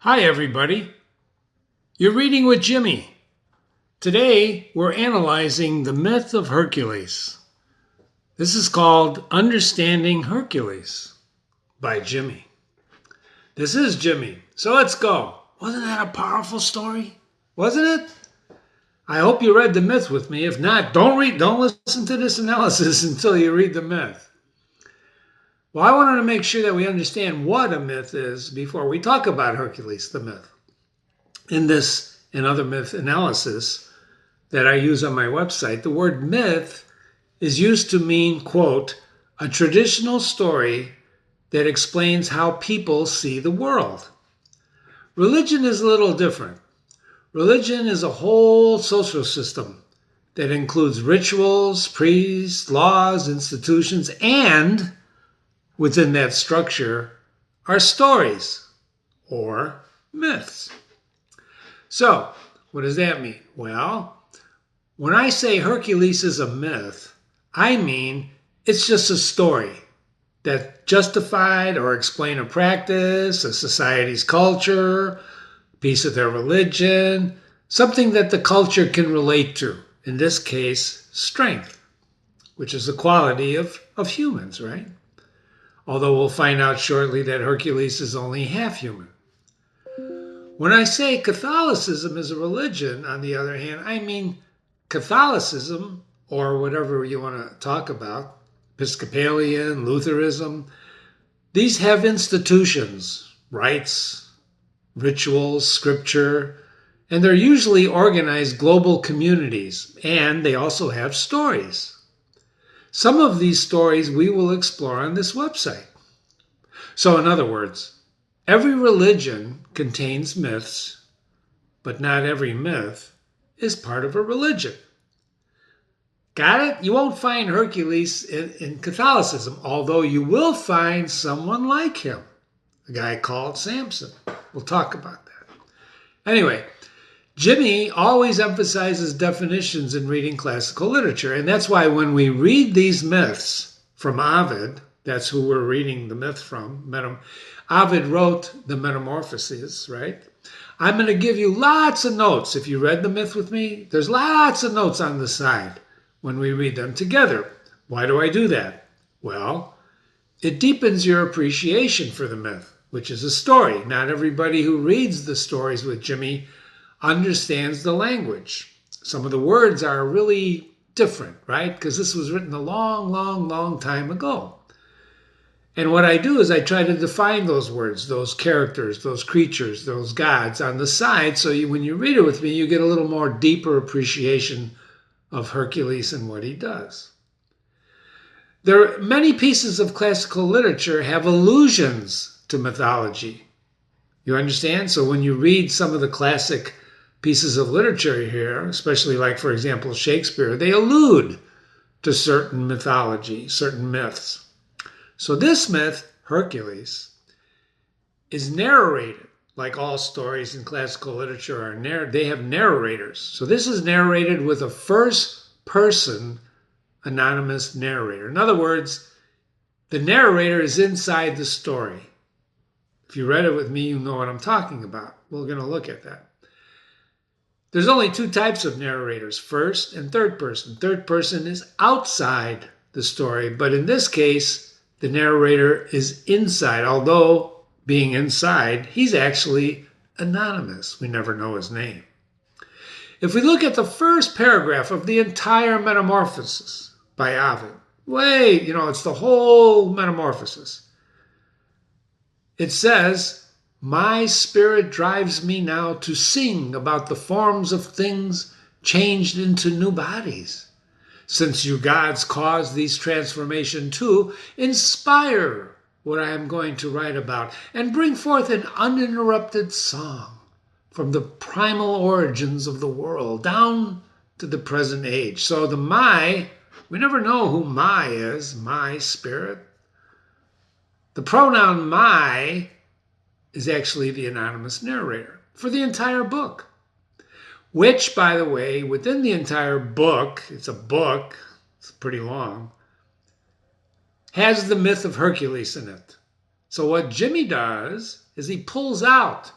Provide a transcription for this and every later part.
Hi, everybody. You're reading with Jimmy. Today, we're analyzing the myth of Hercules. This is called Understanding Hercules by Jimmy. This is Jimmy, so let's go. Wasn't that a powerful story? Wasn't it? I hope you read the myth with me. If not, don't listen to this analysis until you read the myth. Well, I wanted to make sure that we understand what a myth is before we talk about Hercules, the myth. In this and other myth analysis that I use on my website, the word myth is used to mean, quote, a traditional story that explains how people see the world. Religion is a little different. Religion is a whole social system that includes rituals, priests, laws, institutions, and within that structure are stories or myths. So, what does that mean? Well, when I say Hercules is a myth, I mean it's just a story that justified or explained a practice, a society's culture, a piece of their religion, something that the culture can relate to. In this case, strength, which is a quality of humans, right? Although we'll find out shortly that Hercules is only half human. When I say Catholicism is a religion, on the other hand, I mean Catholicism, or whatever you want to talk about, Episcopalian, Lutheranism, these have institutions, rites, rituals, scripture, and they're usually organized global communities, and they also have stories. Some of these stories we will explore on this website. So in other words, every religion contains myths, but not every myth is part of a religion. Got it? You won't find Hercules in Catholicism, although you will find someone like him, a guy called Samson. We'll talk about that. Anyway, Jimmy always emphasizes definitions in reading classical literature, and that's why when we read these myths from Ovid, that's who we're reading the myth from, Ovid wrote the Metamorphoses, right? I'm going to give you lots of notes. If you read the myth with me, there's lots of notes on the side when we read them together. Why do I do that? Well, it deepens your appreciation for the myth, which is a story. Not everybody who reads the stories with Jimmy understands the language. Some of the words are really different, right? Because this was written a long, long, long time ago. And what I do is I try to define those words, those characters, those creatures, those gods on the side. So when you read it with me, you get a little more deeper appreciation of Hercules and what he does. There are many pieces of classical literature have allusions to mythology. You understand? So when you read some of the classic pieces of literature here, especially like, for example, Shakespeare, they allude to certain mythology, certain myths. So this myth, Hercules, is narrated, like all stories in classical literature they have narrators. So this is narrated with a first-person anonymous narrator. In other words, the narrator is inside the story. If you read it with me, you know what I'm talking about. We're going to look at that. There's only two types of narrators, first and third person. Third person is outside the story, but in this case, the narrator is inside. Although being inside, he's actually anonymous. We never know his name. If we look at the first paragraph of the entire Metamorphoses by Ovid, it's the whole Metamorphoses. It says, my spirit drives me now to sing about the forms of things changed into new bodies. Since you gods cause these transformations to inspire what I am going to write about and bring forth an uninterrupted song from the primal origins of the world down to the present age. So the my, we never know who my is, my spirit. The pronoun my is actually the anonymous narrator for the entire book, which, by the way, within the entire book, it's pretty long, has the myth of Hercules in it. So what Jimmy does is he pulls out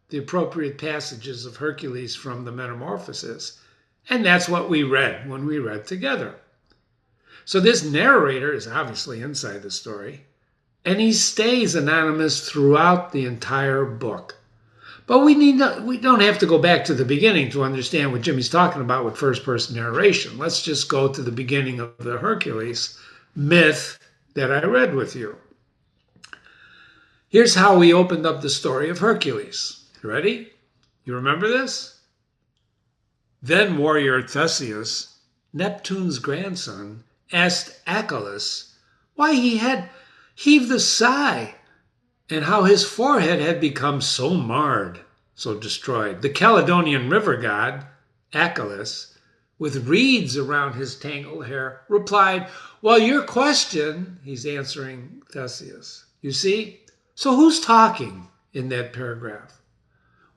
the appropriate passages of Hercules from the Metamorphoses. And that's what we read when we read together. So this narrator is obviously inside the story, and he stays anonymous throughout the entire book. But we don't have to go back to the beginning to understand what Jimmy's talking about with first-person narration. Let's just go to the beginning of the Hercules myth that I read with you. Here's how we opened up the story of Hercules. You ready? You remember this? Then warrior Theseus, Neptune's grandson, asked Achilles why he had heaved a sigh and how his forehead had become so marred, so destroyed. The Caledonian river god, Achilles, with reeds around his tangled hair, replied, well, your question, he's answering Theseus. You see? So who's talking in that paragraph?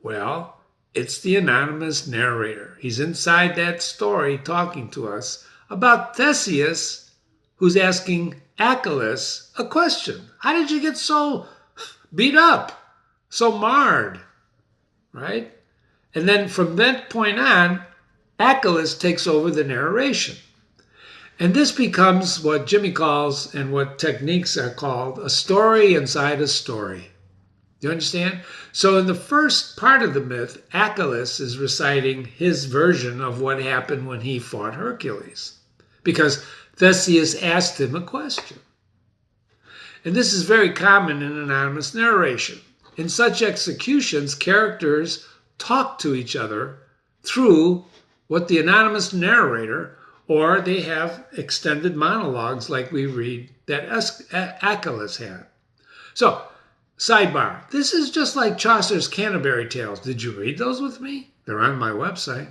Well, it's the anonymous narrator. He's inside that story talking to us about Theseus, who's asking Achilles a question. How did you get so beat up, so marred, right? And then from that point on, Achilles takes over the narration. And this becomes what Jimmy calls, and what techniques are called, a story inside a story. Do you understand? So in the first part of the myth, Achilles is reciting his version of what happened when he fought Hercules, because Theseus asked him a question. And this is very common in anonymous narration. In such executions, characters talk to each other through what the anonymous narrator, or they have extended monologues like we read that Achilles had. So, sidebar, this is just like Chaucer's Canterbury Tales. Did you read those with me? They're on my website.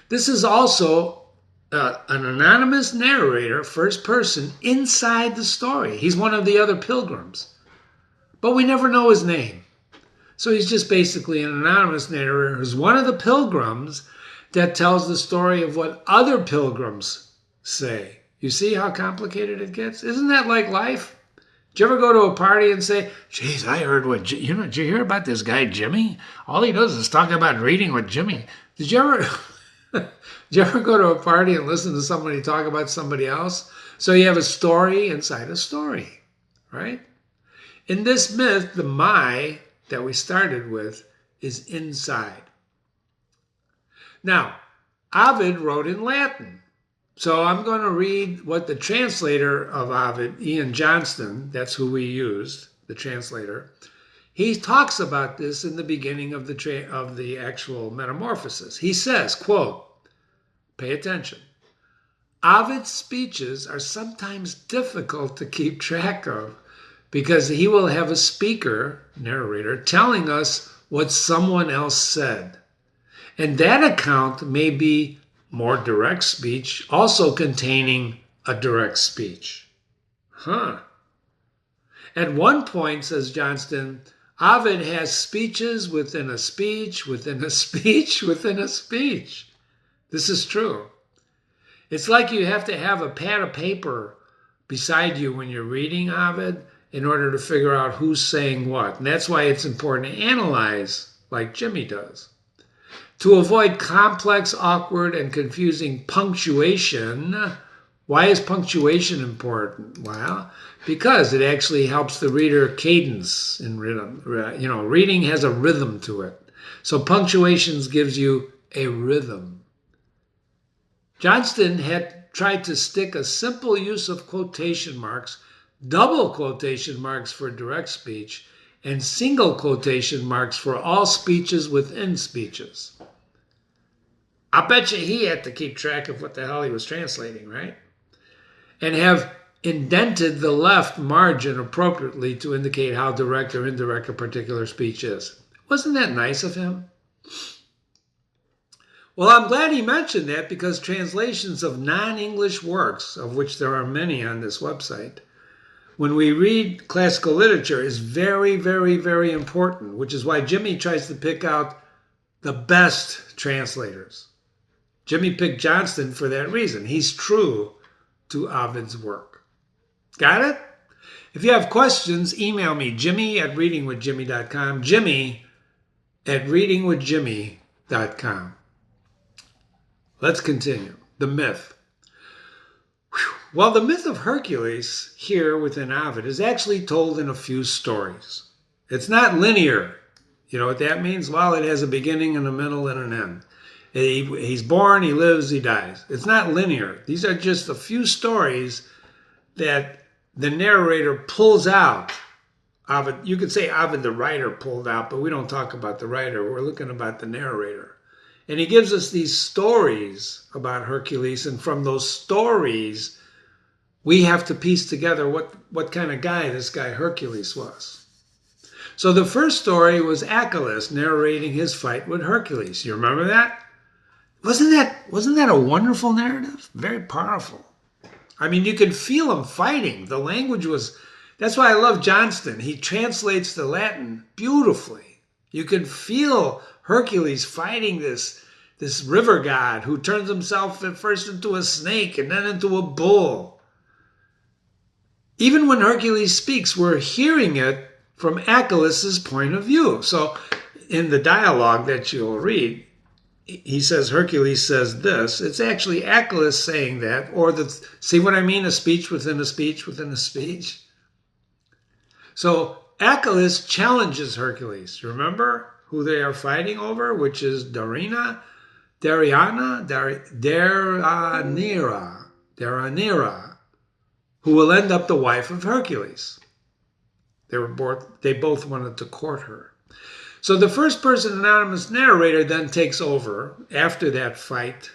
This is also an anonymous narrator, first person, inside the story. He's one of the other pilgrims, but we never know his name. So he's just basically an anonymous narrator who's one of the pilgrims that tells the story of what other pilgrims say. You see how complicated it gets? Isn't that like life? Did you ever go to a party and say, geez, I heard did you hear about this guy Jimmy? All he does is talk about reading with Jimmy. Did you ever... Did you ever go to a party and listen to somebody talk about somebody else? So you have a story inside a story, right? In this myth, the my that we started with is inside. Now, Ovid wrote in Latin. So I'm going to read what the translator of Ovid, Ian Johnston, that's who we used, the translator, he talks about this in the beginning of the actual Metamorphoses. He says, quote, pay attention, Ovid's speeches are sometimes difficult to keep track of because he will have a speaker, narrator, telling us what someone else said. And that account may be more direct speech, also containing a direct speech. At one point, says Johnston, Ovid has speeches within a speech, within a speech, within a speech. This is true. It's like you have to have a pad of paper beside you when you're reading Ovid in order to figure out who's saying what. And that's why it's important to analyze like Jimmy does. To avoid complex, awkward, and confusing punctuation. Why is punctuation important? Well, because it actually helps the reader cadence in rhythm. Reading has a rhythm to it. So punctuation gives you a rhythm. Johnston had tried to stick a simple use of quotation marks, double quotation marks for direct speech, and single quotation marks for all speeches within speeches. I bet you he had to keep track of what the hell he was translating, right? And have indented the left margin appropriately to indicate how direct or indirect a particular speech is. Wasn't that nice of him? Well, I'm glad he mentioned that because translations of non-English works, of which there are many on this website, when we read classical literature is very, very, very important, which is why Jimmy tries to pick out the best translators. Jimmy picked Johnston for that reason. He's true to Ovid's work. Got it? If you have questions, email me, Jimmy@readingwithjimmy.com, Jimmy at readingwithjimmy.com. Let's continue. The myth. Well, the myth of Hercules here within Ovid is actually told in a few stories. It's not linear. You know what that means? Well, it has a beginning and a middle and an end. He's born, he lives, he dies. It's not linear. These are just a few stories that the narrator pulls out. Ovid, you could say Ovid the writer pulled out, but we don't talk about the writer. We're looking about the narrator. And he gives us these stories about Hercules, and from those stories, we have to piece together what kind of guy this guy Hercules was. So the first story was Achilles narrating his fight with Hercules. You remember that? Wasn't that a wonderful narrative? Very powerful. I mean, you could feel him fighting. The language was, that's why I love Johnston. He translates the Latin beautifully. You could feel Hercules fighting this river god who turns himself at first into a snake and then into a bull. Even when Hercules speaks, we're hearing it from Achilles' point of view. So in the dialogue that you'll read, he says, Hercules says this. It's actually Achilles saying that, or see what I mean? A speech within a speech within a speech. So Achilles challenges Hercules. Remember who they are fighting over, which is Deianira, who will end up the wife of Hercules. They both wanted to court her. So the first person anonymous narrator then takes over after that fight.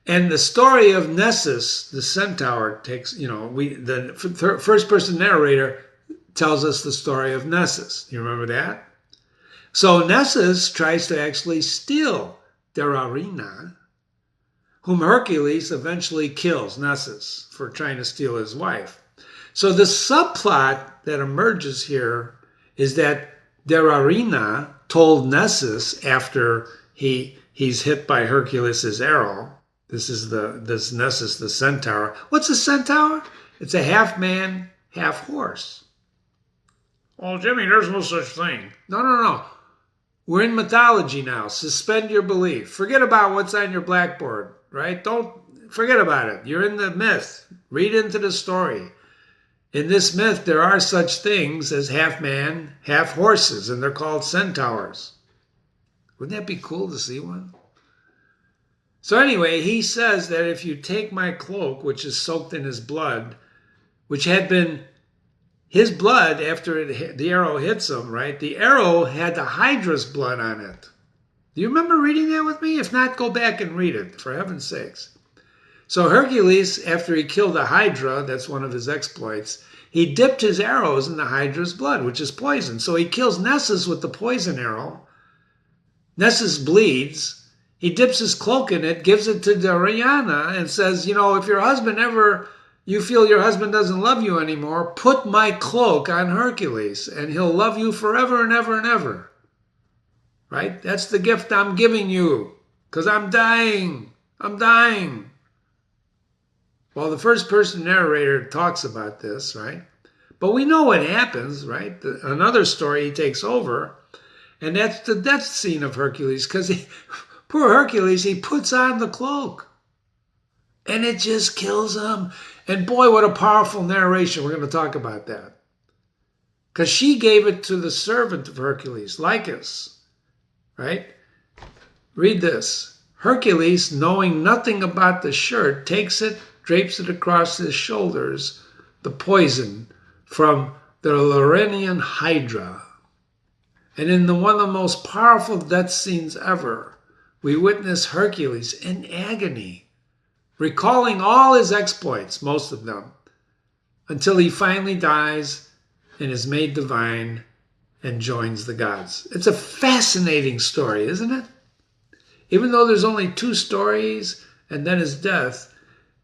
And the story of Nessus, the centaur, the first person narrator tells us the story of Nessus. You remember that? So Nessus tries to actually steal Deianira, whom Hercules eventually kills, Nessus, for trying to steal his wife. So the subplot that emerges here is that Deianira told Nessus after he's hit by Hercules' arrow. This Nessus, the centaur. What's a centaur? It's a half man, half horse. Well, Jimmy, there's no such thing. No. We're in mythology now. Suspend your belief. Forget about what's on your blackboard, right? Don't forget about it. You're in the myth. Read into the story. In this myth, there are such things as half man, half horses, and they're called centaurs. Wouldn't that be cool to see one? So anyway, he says that if you take my cloak, which is soaked in his blood, which had been his blood after the arrow hits him, right? The arrow had the Hydra's blood on it. Do you remember reading that with me? If not, go back and read it, for heaven's sakes. So Hercules, after he killed the Hydra, that's one of his exploits, he dipped his arrows in the Hydra's blood, which is poison. So he kills Nessus with the poison arrow. Nessus bleeds. He dips his cloak in it, gives it to Deianira, and says, if your husband you feel your husband doesn't love you anymore, put my cloak on Hercules, and he'll love you forever and ever and ever. Right? That's the gift I'm giving you, because I'm dying. I'm dying. Well, the first person narrator talks about this, right? But we know what happens, right? Another story he takes over, and that's the death scene of Hercules, because poor Hercules, he puts on the cloak, and it just kills him. And boy, what a powerful narration. We're going to talk about that. Because she gave it to the servant of Hercules, Lycus, right? Read this. Hercules, knowing nothing about the shirt, takes it, drapes it across his shoulders, the poison from the Lerenian Hydra. And in one of the most powerful death scenes ever, we witness Hercules in agony, recalling all his exploits, most of them, until he finally dies and is made divine and joins the gods. It's a fascinating story, isn't it? Even though there's only 2 stories and then his death,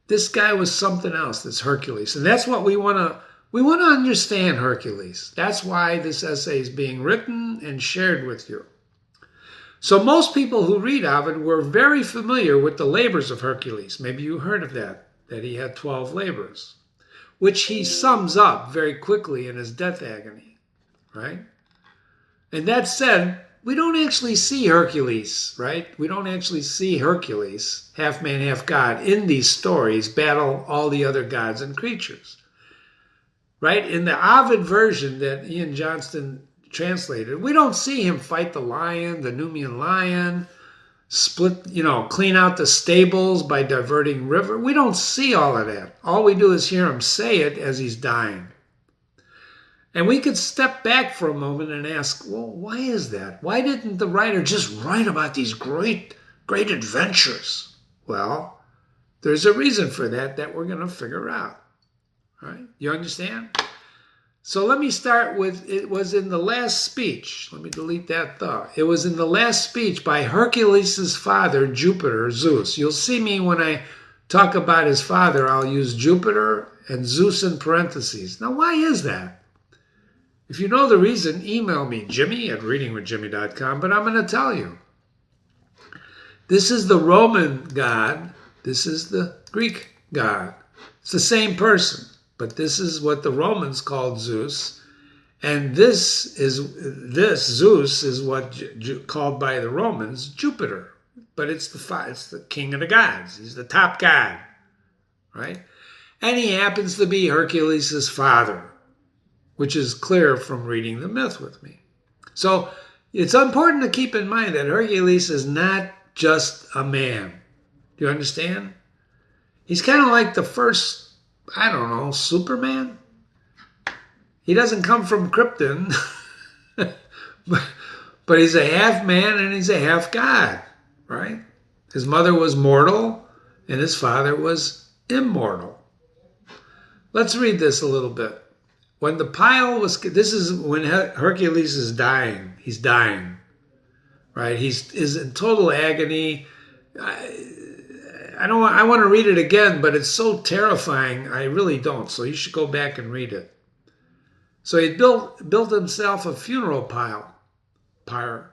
this guy was something else, this Hercules. And that's what we want to understand Hercules. That's why this essay is being written and shared with you. So most people who read Ovid were very familiar with the labors of Hercules. Maybe you heard of that he had 12 labors, which he sums up very quickly in his death agony, right? And that said, we don't actually see Hercules, right? We don't actually see Hercules, half man, half god, in these stories battle all the other gods and creatures, right? In the Ovid version that Ian Johnston translated, we don't see him fight the lion, the Numian lion, split, clean out the stables by diverting river. We don't see all of that. All we do is hear him say it as he's dying. And we could step back for a moment and ask, well, why is that? Why didn't the writer just write about these great, great adventures? Well, there's a reason for that we're going to figure out. All right? You understand? So let me start with, it was in the last speech. Let me delete that thought. It was in the last speech by Hercules' father, Jupiter, Zeus. You'll see me when I talk about his father, I'll use Jupiter and Zeus in parentheses. Now, why is that? If you know the reason, email me, Jimmy@readingwithjimmy.com, but I'm going to tell you. This is the Roman god. This is the Greek god. It's the same person, but this is what the Romans called Zeus. And this Zeus is what called by the Romans Jupiter. But it's the king of the gods. He's the top god, right? And he happens to be Hercules' father, which is clear from reading the myth with me. So it's important to keep in mind that Hercules is not just a man. Do you understand? He's kind of like the first, Superman. He doesn't come from Krypton, but he's a half man and he's a half god, right? His mother was mortal and his father was immortal. Let's read this a little bit. When the pile was, this is when Hercules is dying. He's dying, right? He's in total agony. I want to read it again, but it's so terrifying. I really don't. So you should go back and read it. So he built himself a funeral pyre.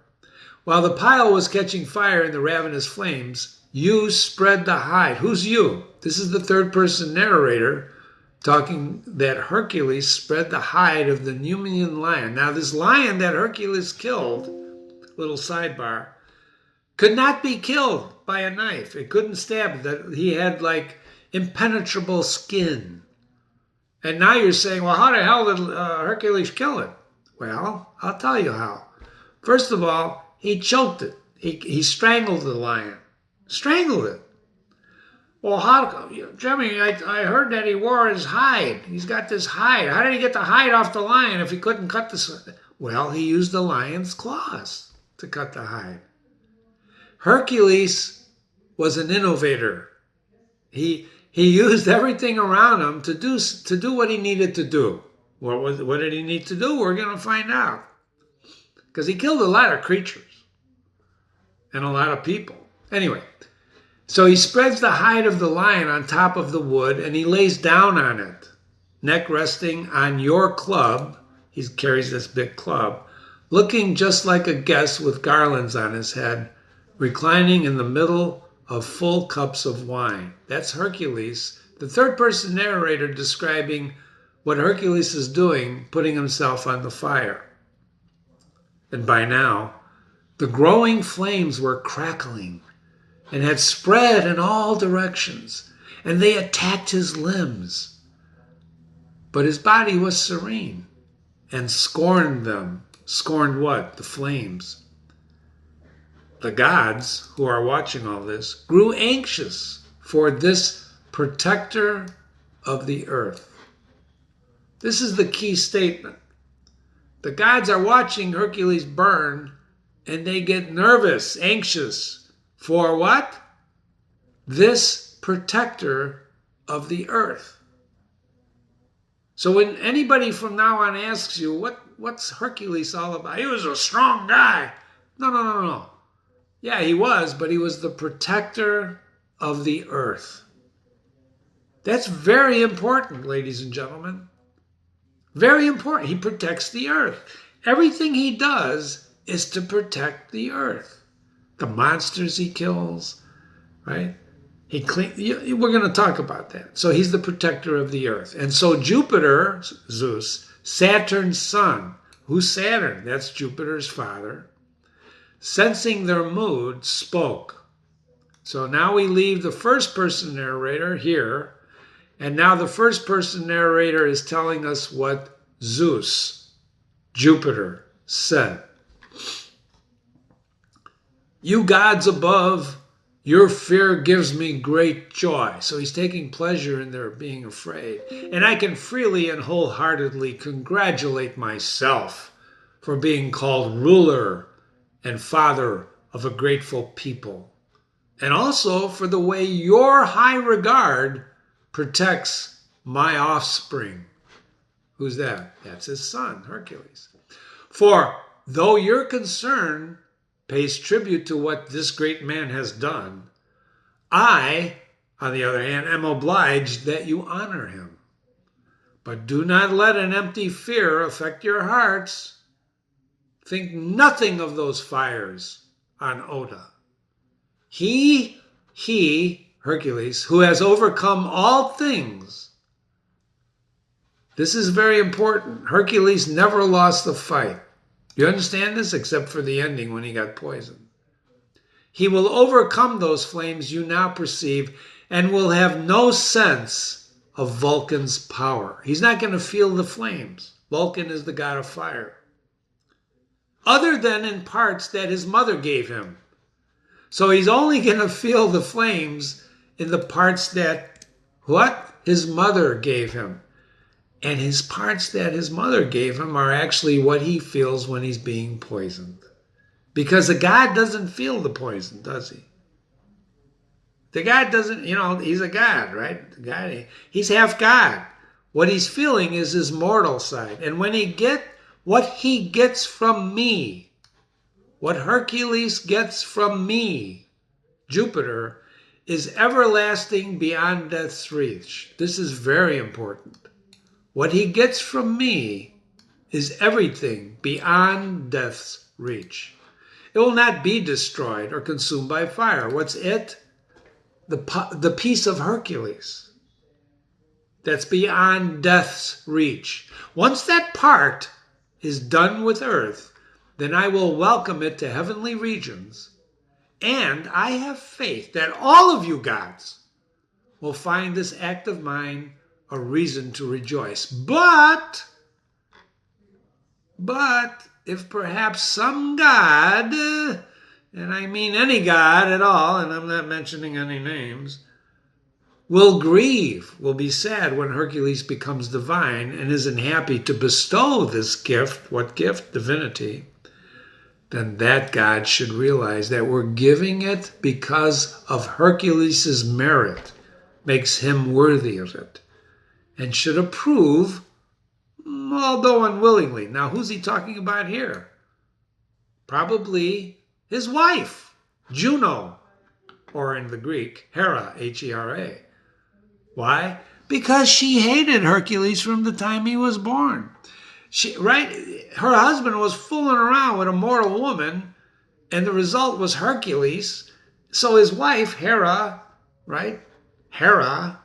While the pile was catching fire in the ravenous flames, you spread the hide. Who's you? This is the third person narrator talking that Hercules spread the hide of the Numian lion. Now, this lion that Hercules killed, little sidebar, could not be killed by a knife. It couldn't stab. That he had like impenetrable skin. And now you're saying, well, how the hell did Hercules kill it? Well, I'll tell you how. First of all, he choked it. He strangled the lion. Strangled it. Well, Jimmy, I heard that he wore his hide. He's got this hide. How did he get the hide off the lion if he couldn't cut the... Well, he used the lion's claws to cut the hide. Hercules was an innovator. He used everything around him to do what he needed to do. What did he need to do? We're going to find out. Because he killed a lot of creatures and a lot of people. Anyway, so he spreads the hide of the lion on top of the wood and he lays down on it, neck resting on your club. He carries this big club, looking just like a guest with garlands on his head, reclining in the middle of full cups of wine. That's Hercules, the third person narrator describing what Hercules is doing, putting himself on the fire. And by now, the growing flames were crackling and had spread in all directions, and they attacked his limbs. But his body was serene and scorned them. Scorned what? The flames. The gods, who are watching all this, grew anxious for this protector of the earth. This is the key statement. The gods are watching Hercules burn, and they get nervous, anxious. For what? This protector of the earth. So when anybody from now on asks you, what's Hercules all about? He was a strong guy. No. Yeah, he was, but he was the protector of the earth. That's very important, ladies and gentlemen. Very important. He protects the earth. Everything he does is to protect the earth. The monsters he kills, right? We're going to talk about that. So he's the protector of the earth. And so Jupiter, Zeus, Saturn's son. Who's Saturn? That's Jupiter's father. sensing their mood, spoke. So now we leave the first person narrator here, and now the first person narrator is telling us what Zeus, Jupiter, said. You gods above, your fear gives me great joy. So he's taking pleasure in their being afraid. And I can freely and wholeheartedly congratulate myself for being called ruler and father of a grateful people. And also for the way your high regard protects my offspring. Who's that? That's his son, Hercules. For though your concern pays tribute to what this great man has done, I, on the other hand, am obliged that you honor him. But do not let an empty fear affect your hearts. Think nothing of those fires on Oda. He, Hercules, who has overcome all things. This is very important. Hercules never lost a fight. You understand this? Except for the ending when he got poisoned. He will overcome those flames you now perceive and will have no sense of Vulcan's power. He's not going to feel the flames. Vulcan is the god of fire. Other than in parts that his mother gave him. So he's only going to feel the flames in the parts that, what? His mother gave him. And his parts that his mother gave him are actually what he feels when he's being poisoned. Because the god doesn't feel the poison, does he? The god doesn't, he's a god, right? The god, he's half god. What he's feeling is his mortal side. And when what he gets from me, what Hercules gets from me, Jupiter, is everlasting beyond death's reach. This is very important. What he gets from me is everything beyond death's reach. It will not be destroyed or consumed by fire. What's it? The piece of Hercules that's beyond death's reach. Once that part is done with earth, then I will welcome it to heavenly regions. And I have faith that all of you gods will find this act of mine a reason to rejoice. But if perhaps some god, and I mean any god at all, and I'm not mentioning any names, will grieve, will be sad when Hercules becomes divine and isn't happy to bestow this gift, what gift? Divinity, then that god should realize that we're giving it because of Hercules' merit, makes him worthy of it, and should approve, although unwillingly. Now, who's he talking about here? Probably his wife, Juno, or in the Greek, Hera, H-E-R-A. Why? Because she hated Hercules from the time he was born. Her husband was fooling around with a mortal woman, and the result was Hercules. So his wife, Hera, Hera,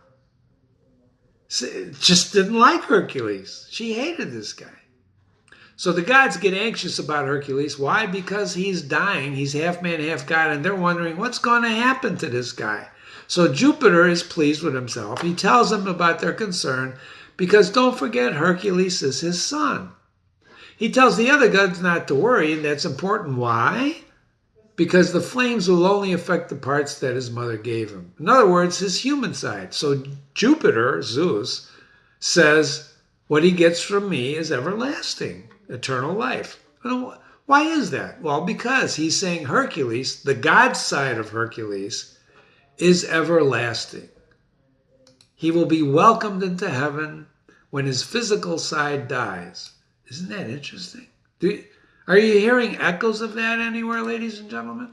just didn't like Hercules. She hated this guy. So the gods get anxious about Hercules. Why? Because he's dying. He's half man, half god, and they're wondering what's going to happen to this guy. So Jupiter is pleased with himself. He tells them about their concern because don't forget Hercules is his son. He tells the other gods not to worry, and that's important. Why? Because the flames will only affect the parts that his mother gave him. In other words, his human side. So Jupiter, Zeus, says, what he gets from me is everlasting, eternal life. Why is that? Well, because he's saying Hercules, the God side of Hercules, is everlasting. He will be welcomed into heaven when his physical side dies. Isn't that interesting? Are you hearing echoes of that anywhere, ladies and gentlemen?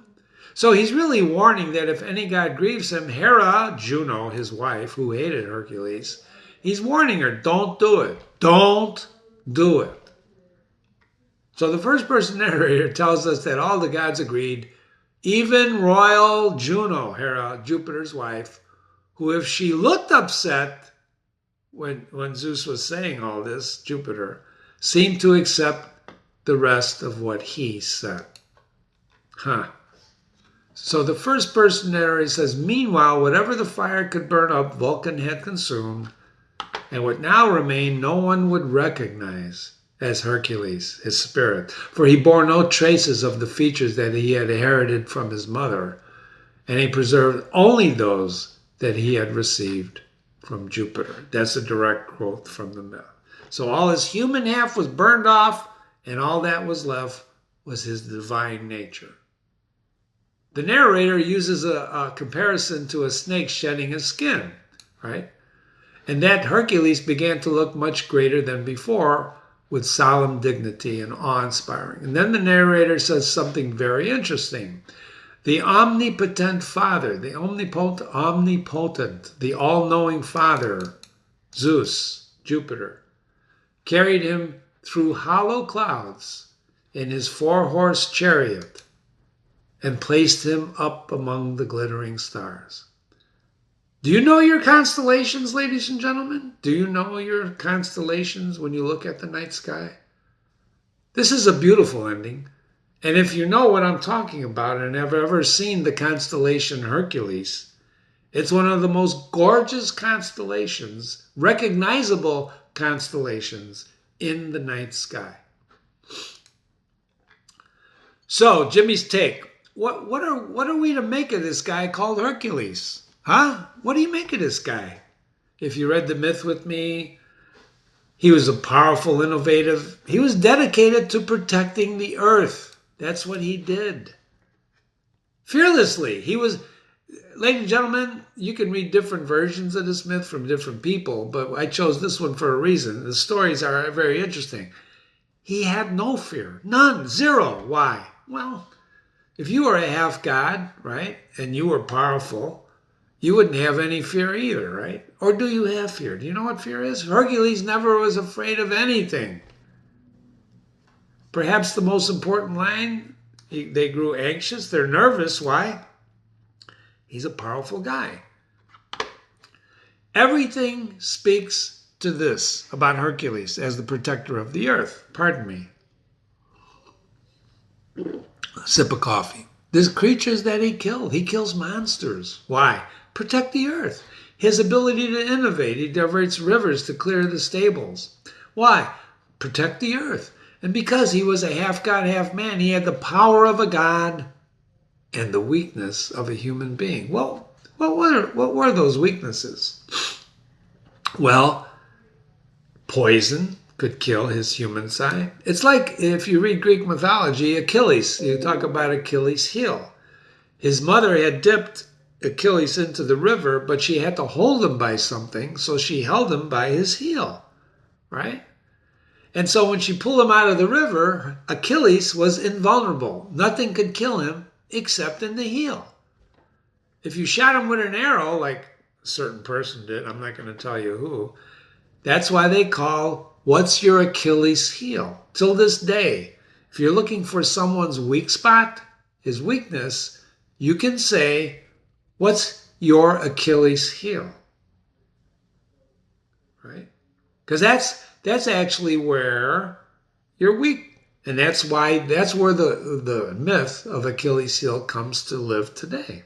So he's really warning that if any god grieves him, Hera, Juno, his wife, who hated Hercules, he's warning her, don't do it. Don't do it. So the first person narrator tells us that all the gods agreed, even royal Juno, Hera, Jupiter's wife, who if she looked upset when Zeus was saying all this, Jupiter, seemed to accept the rest of what he said. Huh. So the first person narrator says, meanwhile, whatever the fire could burn up, Vulcan had consumed, and what now remained no one would recognize as Hercules, his spirit, for he bore no traces of the features that he had inherited from his mother, and he preserved only those that he had received from Jupiter. That's a direct quote from the myth. So all his human half was burned off, and all that was left was his divine nature. The narrator uses a comparison to a snake shedding his skin, right? And that Hercules began to look much greater than before, with solemn dignity and awe-inspiring. And then the narrator says something very interesting. The omnipotent Father, the omnipotent, the all-knowing Father, Zeus, Jupiter, carried him through hollow clouds in his four-horse chariot and placed him up among the glittering stars. Do you know your constellations, ladies and gentlemen? Do you know your constellations when you look at the night sky? This is a beautiful ending. And if you know what I'm talking about and have ever seen the constellation Hercules, it's one of the most gorgeous constellations, recognizable constellations in the night sky. So, Jimmy's take. What are we to make of this guy called Hercules? Huh? What do you make of this guy? If you read the myth with me, he was a powerful, innovative. He was dedicated to protecting the earth. That's what he did. Fearlessly. He was, ladies and gentlemen, you can read different versions of this myth from different people, but I chose this one for a reason. The stories are very interesting. He had no fear. None. Zero. Why? Well, if you were a half god, right, and you were powerful, you wouldn't have any fear either, right? Or do you have fear? Do you know what fear is? Hercules never was afraid of anything. Perhaps the most important line, they grew anxious, they're nervous. Why? He's a powerful guy. Everything speaks to this about Hercules as the protector of the earth. Pardon me. A sip of coffee. There's creatures that he killed. He kills monsters. Why? Protect the earth. His ability to innovate. He diverts rivers to clear the stables. Why? Protect the earth. And because he was a half god, half man, he had the power of a god and the weakness of a human being. Well, what were those weaknesses? Well, poison could kill his human side. It's like if you read Greek mythology, Achilles. You talk about Achilles' heel. His mother had dipped Achilles into the river, but she had to hold him by something, so she held him by his heel, right? And so when she pulled him out of the river, Achilles was invulnerable. Nothing could kill him except in the heel. If you shot him with an arrow, like a certain person did, I'm not going to tell you who, that's why they call, what's your Achilles heel? Till this day, if you're looking for someone's weak spot, his weakness, you can say, what's your Achilles heel? Right? Because that's actually where you're weak. And that's where the myth of Achilles' heel comes to live today.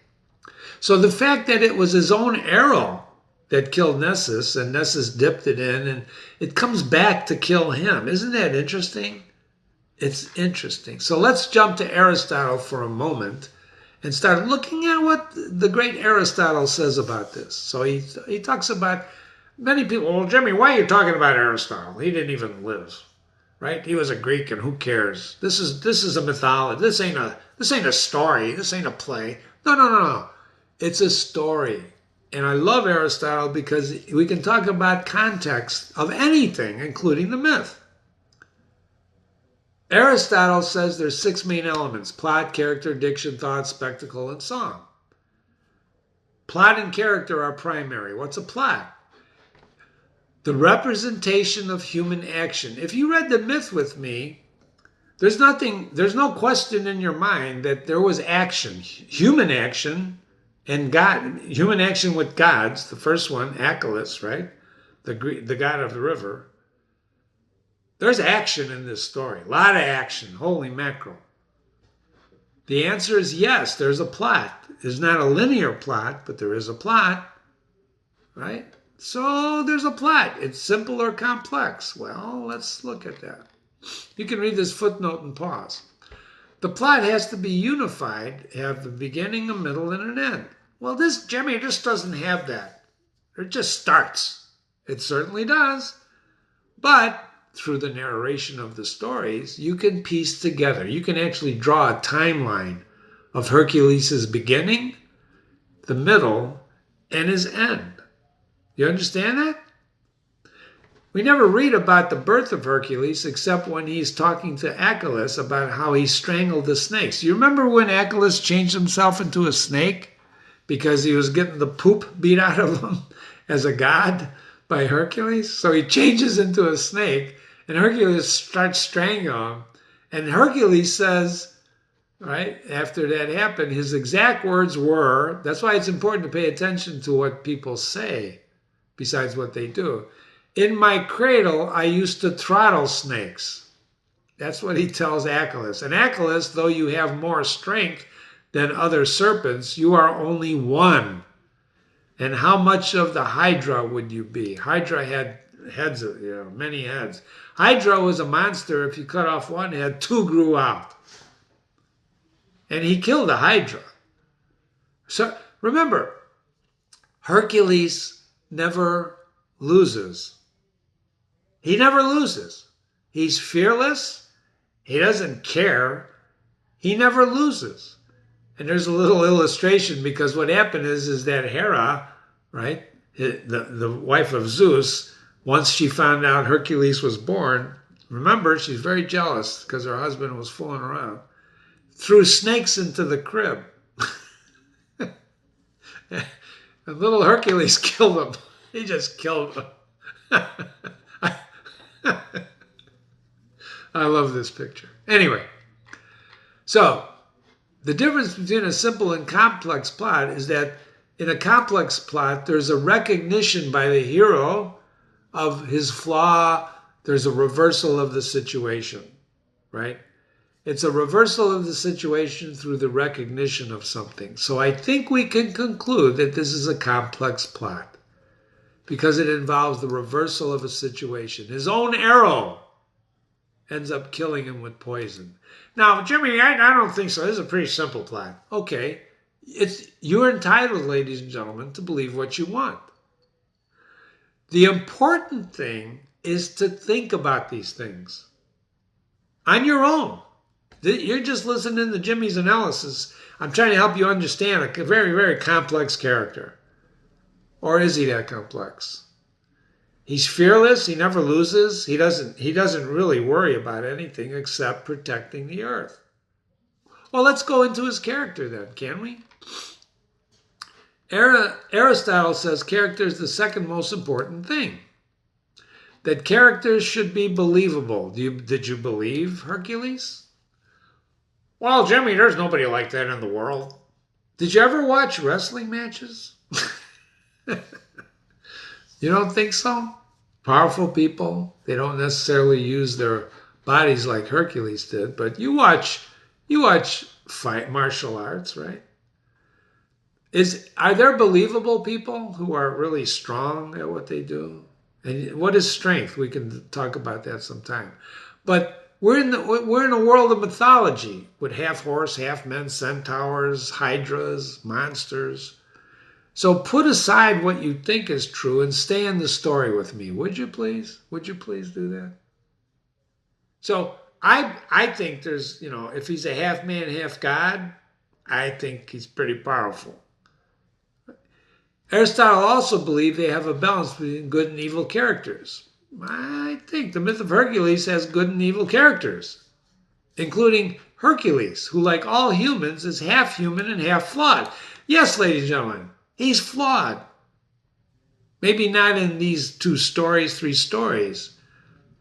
So the fact that it was his own arrow that killed Nessus, and Nessus dipped it in, and it comes back to kill him. Isn't that interesting? It's interesting. So let's jump to Aristotle for a moment and start looking at what the great Aristotle says about this. So he talks about, many people, well, Jimmy, why are you talking about Aristotle? He didn't even live, right? He was a Greek, and who cares? This is a mythology. This ain't a story. This ain't a play. No. It's a story. And I love Aristotle because we can talk about context of anything, including the myth. Aristotle says there's 6 main elements: plot, character, diction, thought, spectacle, and song. Plot and character are primary. What's a plot? The representation of human action. If you read the myth with me, there's no question in your mind that there was action, human action, and God, human action with gods. The first one, Achilles, right? The god of the river. There's action in this story. A lot of action. Holy mackerel. The answer is yes, there's a plot. It's not a linear plot, but there is a plot, right? So there's a plot. It's simple or complex. Well, let's look at that. You can read this footnote and pause. The plot has to be unified, have a beginning, a middle, and an end. Well, this, Jimmy, just doesn't have that. It just starts. It certainly does. But through the narration of the stories, you can piece together. You can actually draw a timeline of Hercules' beginning, the middle, and his end. You understand that? We never read about the birth of Hercules except when he's talking to Achilles about how he strangled the snakes. You remember when Achilles changed himself into a snake because he was getting the poop beat out of him as a god by Hercules? So he changes into a snake and Hercules starts strangling him. And Hercules says, right, after that happened, his exact words were, that's why it's important to pay attention to what people say besides what they do. In my cradle, I used to throttle snakes. That's what he tells Achilles. And Achilles, though you have more strength than other serpents, you are only one. And how much of the Hydra would you be? Hydra had heads, many heads. Hydra was a monster. If you cut off one head, two grew out. And he killed the Hydra. So remember, Hercules never loses. He never loses. He's fearless. He doesn't care. He never loses. And there's a little illustration because what happened is that Hera, right, the wife of Zeus, once she found out Hercules was born, remember, she's very jealous because her husband was fooling around, threw snakes into the crib. And little Hercules killed him. He just killed him. I love this picture. Anyway, so the difference between a simple and complex plot is that in a complex plot, there's a recognition by the hero of his flaw. There's a reversal of the situation, right? It's a reversal of the situation through the recognition of something. So I think we can conclude that this is a complex plot because it involves the reversal of a situation. His own arrow ends up killing him with poison. Now, Jimmy, I don't think so. This is a pretty simple plot. Okay, you're entitled, ladies and gentlemen, to believe what you want. The important thing is to think about these things on your own. You're just listening to Jimmy's analysis. I'm trying to help you understand a very, very complex character. Or is he that complex? He's fearless. He never loses. He doesn't really worry about anything except protecting the earth. Well, let's go into his character then, can we? Aristotle says character is the second most important thing. That characters should be believable. Did you believe Hercules? Well, Jimmy, there's nobody like that in the world. Did you ever watch wrestling matches? You don't think so? Powerful people, they don't necessarily use their bodies like Hercules did, but you watch fight martial arts, right? Are there believable people who are really strong at what they do? And what is strength? We can talk about that sometime. But we're in a world of mythology with half horse, half men, centaurs, hydras, monsters. So put aside what you think is true and stay in the story with me. Would you please? Would you please do that? So I think there's, if he's a half man, half god, I think he's pretty powerful. Aristotle also believed they have a balance between good and evil characters. I think the myth of Hercules has good and evil characters, including Hercules, who, like all humans, is half human and half flawed. Yes, ladies and gentlemen, he's flawed. Maybe not in these 3 stories,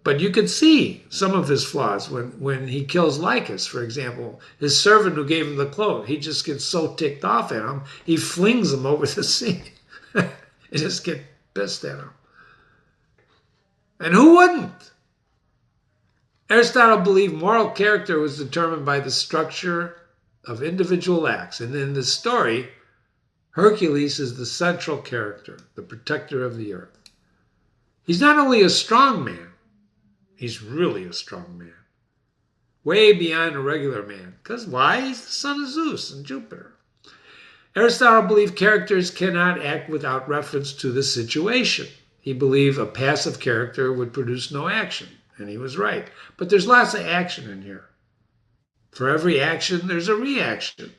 but you could see some of his flaws when he kills Lycus, for example. His servant who gave him the cloak, he just gets so ticked off at him, he flings him over the sea. He just gets pissed at him. And who wouldn't? Aristotle believed moral character was determined by the structure of individual acts. And in this story, Hercules is the central character, the protector of the earth. He's not only a strong man, he's really a strong man. Way beyond a regular man. Because why? He's the son of Zeus and Jupiter. Aristotle believed characters cannot act without reference to the situation. He believed a passive character would produce no action. And he was right. But there's lots of action in here. For every action, there's a reaction.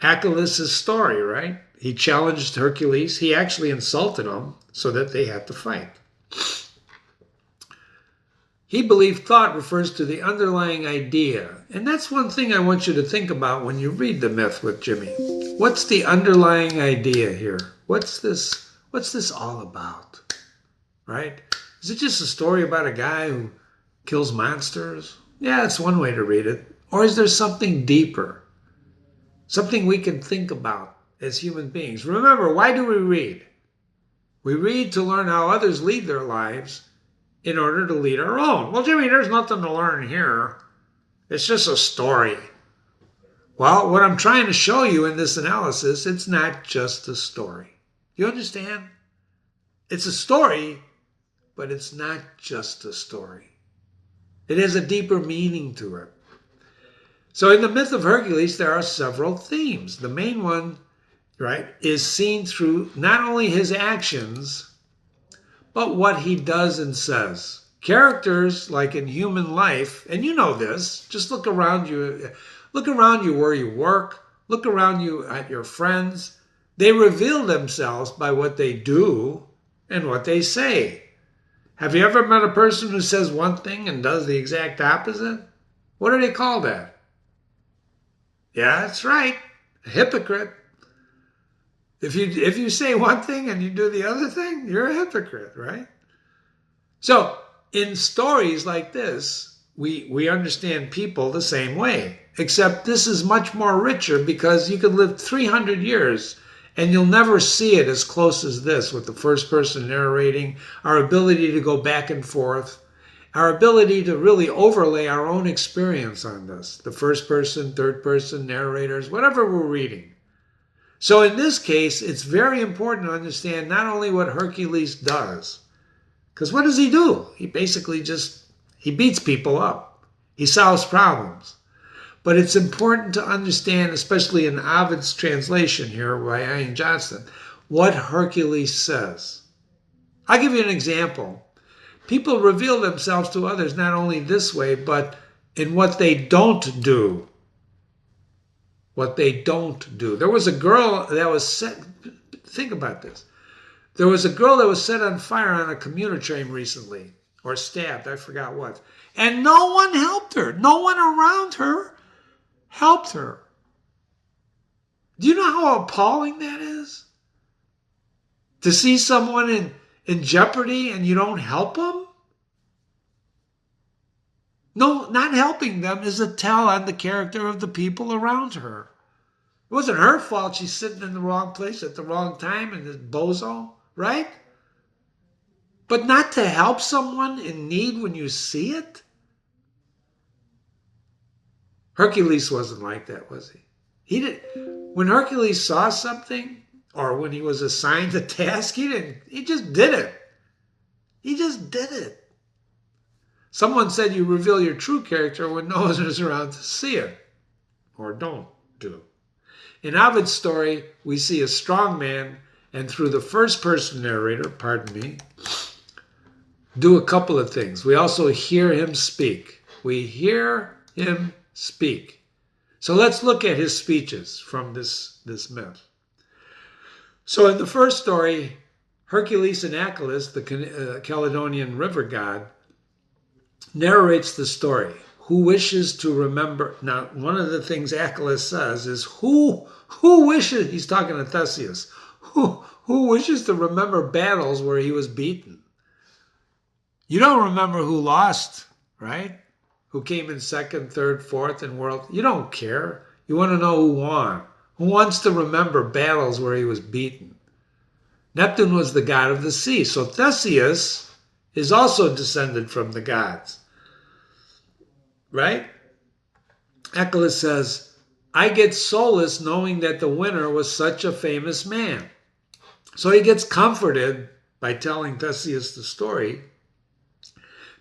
Achilles' story, right? He challenged Hercules. He actually insulted him so that they had to fight. He believed thought refers to the underlying idea. And that's one thing I want you to think about when you read the myth with Jimmy. What's the underlying idea here? What's this all about? Right? Is it just a story about a guy who kills monsters? Yeah, that's one way to read it. Or is there something deeper? Something we can think about as human beings. Remember, why do we read? We read to learn how others lead their lives in order to lead our own. Well, Jimmy, there's nothing to learn here. It's just a story. Well, what I'm trying to show you in this analysis, it's not just a story. You understand? It's a story, but it's not just a story. It has a deeper meaning to it. So in the myth of Hercules, there are several themes. The main one, right, is seen through not only his actions, but what he does and says. Characters, like in human life, and you know this, just look around you where you work, look around you at your friends. They reveal themselves by what they do and what they say. Have you ever met a person who says one thing and does the exact opposite? What do they call that? Yeah, that's right, a hypocrite. If you say one thing and you do the other thing, you're a hypocrite, right? So in stories like this, we understand people the same way, except this is much more richer because you could live 300 years and you'll never see it as close as this with the first person narrating, our ability to go back and forth, our ability to really overlay our own experience on this, the first person, third person, narrators, whatever we're reading. So in this case, it's very important to understand not only what Hercules does, because what does he do? He basically he beats people up. He solves problems. But it's important to understand, especially in Ovid's translation here by Ian Johnston, what Hercules says. I'll give you an example. People reveal themselves to others not only this way, but in what they don't do. What they don't do. There was a girl that was set, think about this. There was a girl that was set on fire on a commuter train recently, or stabbed, I forgot what. And no one helped her. No one around her helped her. Do you know how appalling that is? To see someone in jeopardy and you don't help them? No, not helping them is a tell on the character of the people around her. It wasn't her fault she's sitting in the wrong place at the wrong time and this bozo, right? But not to help someone in need when you see it? Hercules wasn't like that, was he? When Hercules saw something, or when he was assigned a task, he just did it. He just did it. Someone said you reveal your true character when no one is around to see it, or don't do. In Ovid's story, we see a strong man, and through the first person narrator, do a couple of things. We also hear him speak. We hear him speak. So let's look at his speeches from this myth. So in the first story, Hercules and Achilles, the Caledonian river god, narrates the story. Who wishes to remember? Now, one of the things Achilles says is, who wishes, he's talking to Theseus, who wishes to remember battles where he was beaten? You don't remember who lost, right? Who came in second, third, fourth in world. You don't care. You want to know who won. Who wants to remember battles where he was beaten? Neptune was the god of the sea. So Theseus is also descended from the gods. Right? Achilles says, I get solace knowing that the winner was such a famous man. So he gets comforted by telling Theseus the story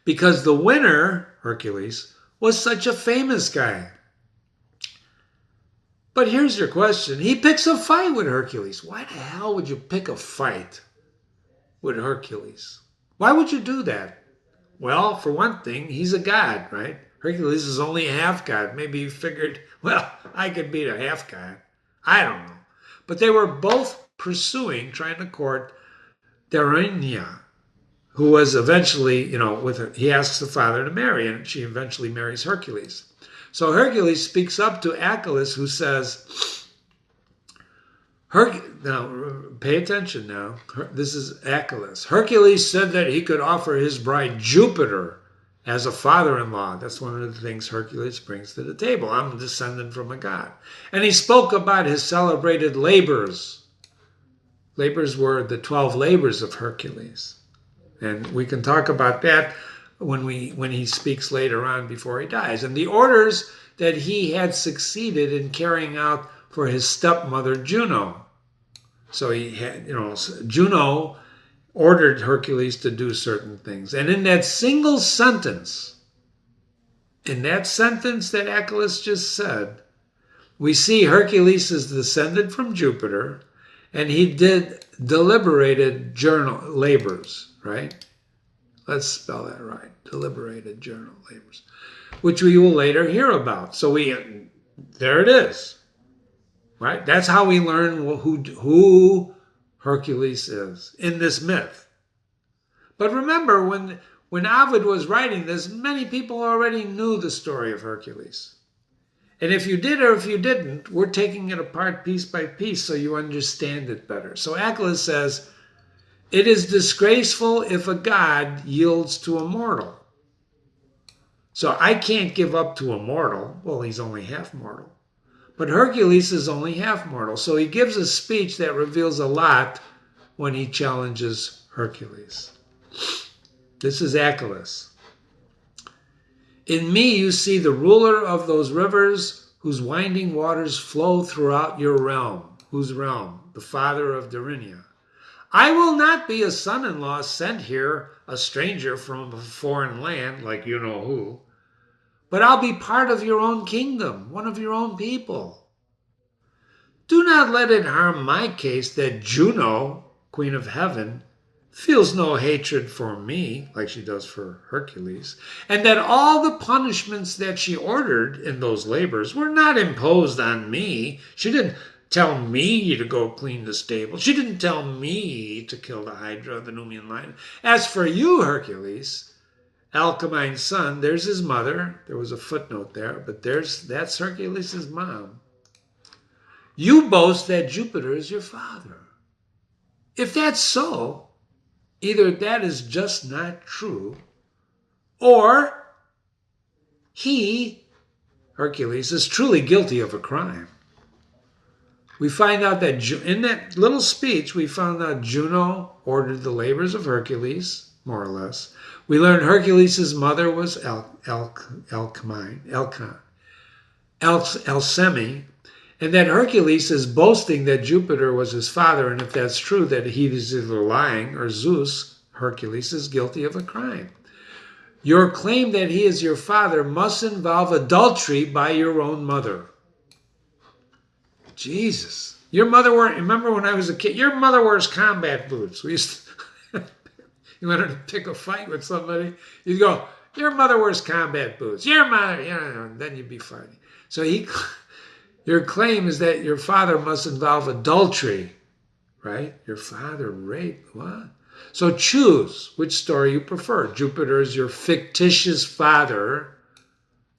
because the winner, Hercules, was such a famous guy. But here's your question. He picks a fight with Hercules. Why the hell would you pick a fight with Hercules? Why would you do that? Well, for one thing, he's a god, right? Hercules is only a half god. Maybe he figured, well, I could beat a half god. I don't know. But they were both trying to court Darinia, who was eventually, he asks the father to marry, and she eventually marries Hercules. So Hercules speaks up to Achilles, who says, now, pay attention now. This is Achilles. Hercules said that he could offer his bride Jupiter as a father-in-law. That's one of the things Hercules brings to the table. I'm a descendant from a god. And he spoke about his celebrated labors. Labors were the 12 labors of Hercules. And we can talk about that when he speaks later on before he dies. And the orders that he had succeeded in carrying out for his stepmother Juno. So he had, Juno ordered Hercules to do certain things. And in that single sentence, that Achilles just said, we see Hercules is descended from Jupiter, and he did deliberated journal labors, right? Let's spell that right. Deliberated journal labors, which we will later hear about. So there it is. Right? That's how we learn who Hercules is in this myth. But remember, when Ovid was writing this, many people already knew the story of Hercules. And if you did or if you didn't, we're taking it apart piece by piece so you understand it better. So Achilles says, it is disgraceful if a god yields to a mortal. So I can't give up to a mortal. Well, he's only half mortal. But Hercules is only half mortal, so he gives a speech that reveals a lot when he challenges Hercules. This is Achilles. In me you see the ruler of those rivers whose winding waters flow throughout your realm. Whose realm? The father of Darinia. I will not be a son-in-law sent here, a stranger from a foreign land, like you know who. But I'll be part of your own kingdom, one of your own people. Do not let it harm my case that Juno, queen of heaven, feels no hatred for me, like she does for Hercules, and that all the punishments that she ordered in those labors were not imposed on me. She didn't tell me to go clean the stable. She didn't tell me to kill the Hydra, the Numian lion. As for you, Hercules, Alcamine's son, there's his mother. There was a footnote there, but that's Hercules' mom. You boast that Jupiter is your father. If that's so, either that is just not true, or he, Hercules, is truly guilty of a crime. We find out that in that little speech, we found out Juno ordered the labors of Hercules, more or less. We learned Hercules' mother was Alcmene, Alceme, and that Hercules is boasting that Jupiter was his father, and if that's true, that he is either lying or Zeus, Hercules, is guilty of a crime. Your claim that he is your father must involve adultery by your own mother. Jesus. Your mother remember when I was a kid, your mother wears combat boots. We used to, you wanted to pick a fight with somebody, you'd go, your mother wears combat boots. Your mother, and then you'd be fighting. So your claim is that your father must involve adultery, right? Your father raped, what? So choose which story you prefer. Jupiter is your fictitious father,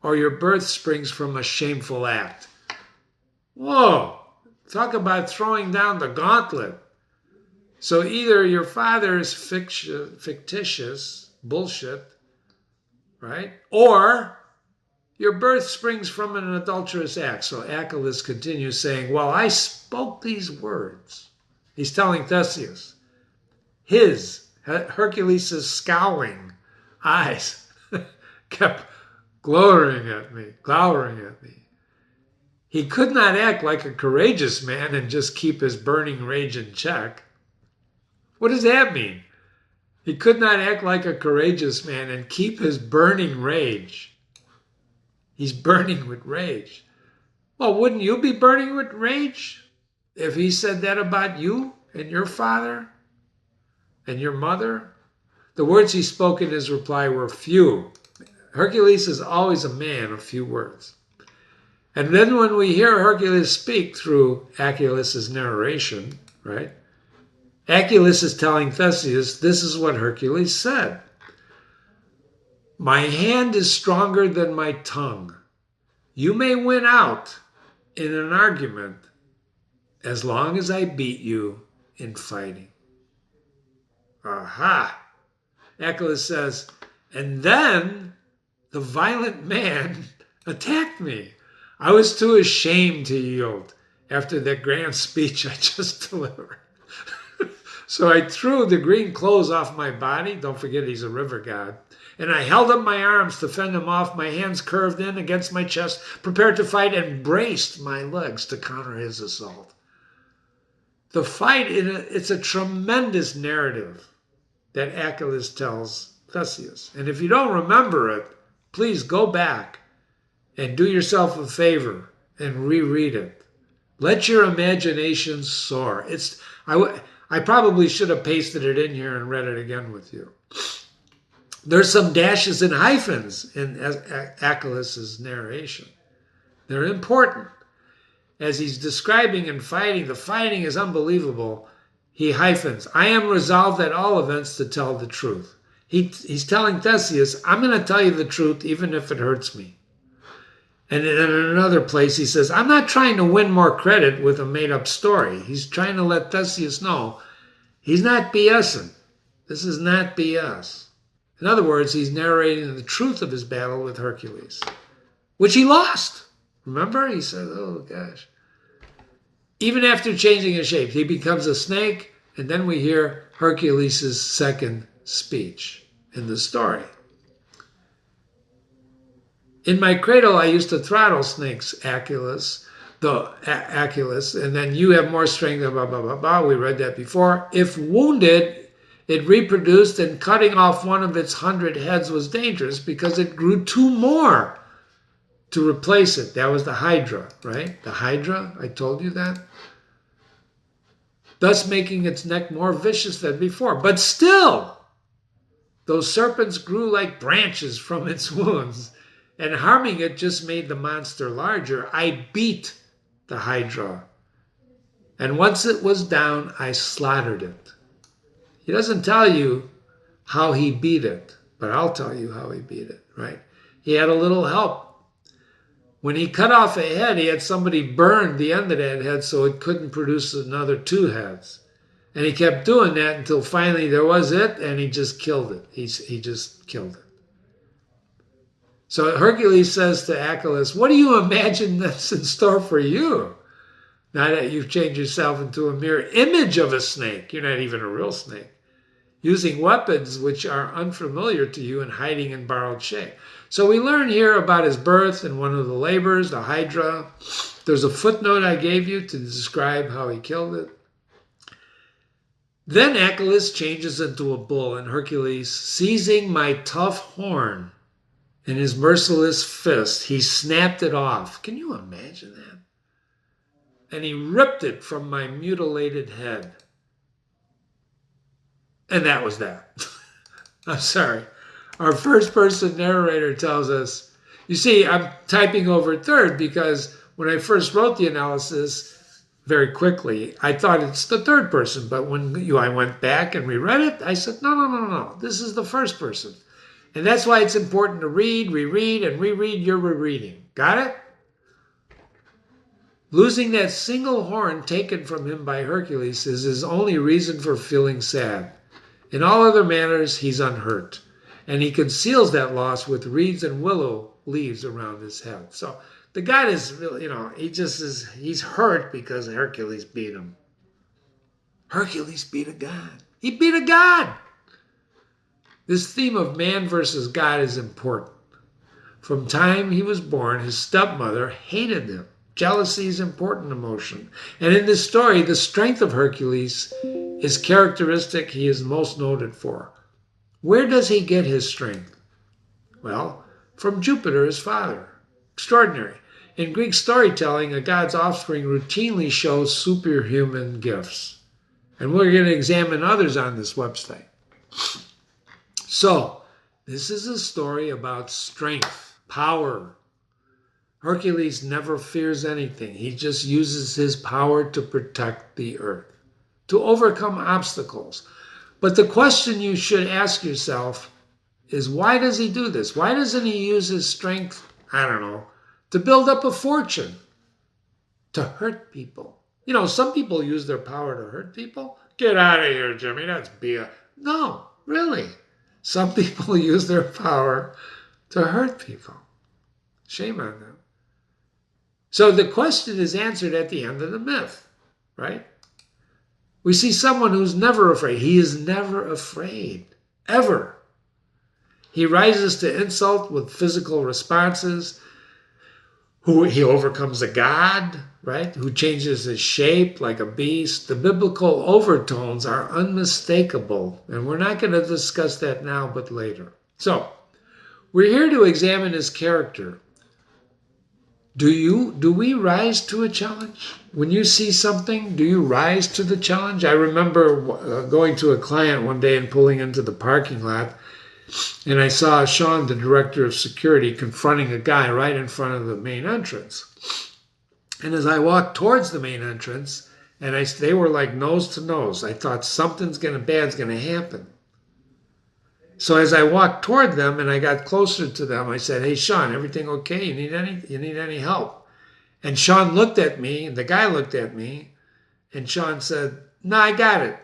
or your birth springs from a shameful act. Whoa, talk about throwing down the gauntlet. So either your father is fictitious, bullshit, right? Or your birth springs from an adulterous act. So Achilles continues saying, well, I spoke these words. He's telling Theseus. Hercules' scowling eyes kept glowering at me. He could not act like a courageous man and just keep his burning rage in check. What does that mean? He could not act like a courageous man and keep his burning rage. He's burning with rage. Well, wouldn't you be burning with rage if he said that about you and your father and your mother? The words he spoke in his reply were few. Hercules is always a man of few words. And then when we hear Hercules speak through Achilles' narration, right? Achilles is telling Theseus, this is what Hercules said. My hand is stronger than my tongue. You may win out in an argument as long as I beat you in fighting. Aha! Achilles says, and then the violent man attacked me. I was too ashamed to yield after that grand speech I just delivered. So I threw the green clothes off my body. Don't forget he's a river god. And I held up my arms to fend him off, my hands curved in against my chest, prepared to fight, and braced my legs to counter his assault. The fight, it's a tremendous narrative that Achilles tells Theseus. And if you don't remember it, please go back and do yourself a favor and reread it. Let your imagination soar. I probably should have pasted it in here and read it again with you. There's some dashes and hyphens in Achilles' narration. They're important. As he's describing and fighting, the fighting is unbelievable. He hyphens, I am resolved at all events to tell the truth. He's telling Theseus, I'm going to tell you the truth even if it hurts me. And in another place he says, I'm not trying to win more credit with a made-up story. He's trying to let Theseus know he's not BSing. This is not BS. In other words, he's narrating the truth of his battle with Hercules, which he lost. Remember? He said, oh gosh. Even after changing his shape, he becomes a snake, and then we hear Hercules' second speech in the story. In my cradle, I used to throttle snakes, Achilles, and then you have more strength, blah, blah, blah, blah. We read that before. If wounded, it reproduced, and cutting off one of its 100 heads was dangerous because it grew 2 more to replace it. That was the Hydra, right? The Hydra, I told you that. Thus making its neck more vicious than before. But still, those serpents grew like branches from its wounds, and harming it just made the monster larger. I beat the Hydra, and once it was down, I slaughtered it. He doesn't tell you how he beat it, but I'll tell you how he beat it, right? He had a little help. When he cut off a head, he had somebody burn the end of that head so it couldn't produce another 2 heads. And he kept doing that until finally there was it, and he just killed it. He just killed it. So Hercules says to Achilles, what do you imagine that's in store for you? Now that you've changed yourself into a mere image of a snake, you're not even a real snake, using weapons which are unfamiliar to you and hiding in borrowed shape. So we learn here about his birth and one of the labors, the Hydra. There's a footnote I gave you to describe how he killed it. Then Achilles changes into a bull, and Hercules, seizing my tough horn in his merciless fist, he snapped it off. Can you imagine that? And he ripped it from my mutilated head. And that was that. I'm sorry. Our first person narrator tells us, you see, I'm typing over third because when I first wrote the analysis very quickly, I thought it's the third person. But when I went back and reread it, I said, no. This is the first person. And that's why it's important to read, reread, and reread your rereading. Got it? Losing that single horn taken from him by Hercules is his only reason for feeling sad. In all other matters, he's unhurt. And he conceals that loss with reeds and willow leaves around his head. So the god is really, he's hurt because Hercules beat him. Hercules beat a god. He beat a god. This theme of man versus God is important. From time he was born, his stepmother hated him. Jealousy is an important emotion. And in this story, the strength of Hercules is characteristic he is most noted for. Where does he get his strength? Well, from Jupiter, his father. Extraordinary. In Greek storytelling, a god's offspring routinely shows superhuman gifts. And we're going to examine others on this website. So, this is a story about strength, power. Hercules never fears anything. He just uses his power to protect the earth, to overcome obstacles. But the question you should ask yourself is, why does he do this? Why doesn't he use his strength, I don't know, to build up a fortune, to hurt people? You know, some people use their power to hurt people. Get out of here, Jimmy. That's BS. No, really. Some people use their power to hurt people. Shame on them. So the question is answered at the end of the myth, right? We see someone who's never afraid. He is never afraid, ever. He rises to insult with physical responses. He overcomes a god, right? Who changes his shape like a beast. The biblical overtones are unmistakable, and we're not going to discuss that now, but later. So, we're here to examine his character. Do we rise to a challenge? When you see something, do you rise to the challenge? I remember going to a client one day and pulling into the parking lot, and I saw Sean, the director of security, confronting a guy right in front of the main entrance. And as I walked towards the main entrance, and they were like nose to nose, I thought something's bad's going to happen. So as I walked toward them and I got closer to them, I said, "Hey, Sean, everything okay? You need any help?" And Sean looked at me, and the guy looked at me, and Sean said, "No, I got it.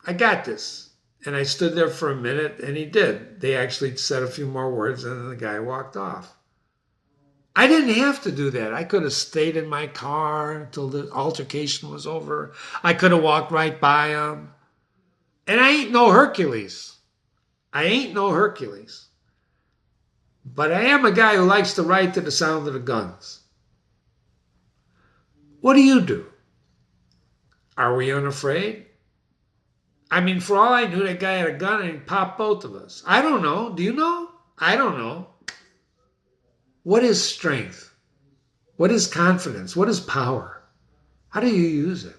I got this." And I stood there for a minute, and he did. They actually said a few more words, and then the guy walked off. I didn't have to do that. I could have stayed in my car until the altercation was over. I could have walked right by him. And I ain't no Hercules. But I am a guy who likes to ride to the sound of the guns. What do you do? Are we unafraid? I mean, for all I knew, that guy had a gun and he popped both of us. I don't know. Do you know? I don't know. What is strength? What is confidence? What is power? How do you use it?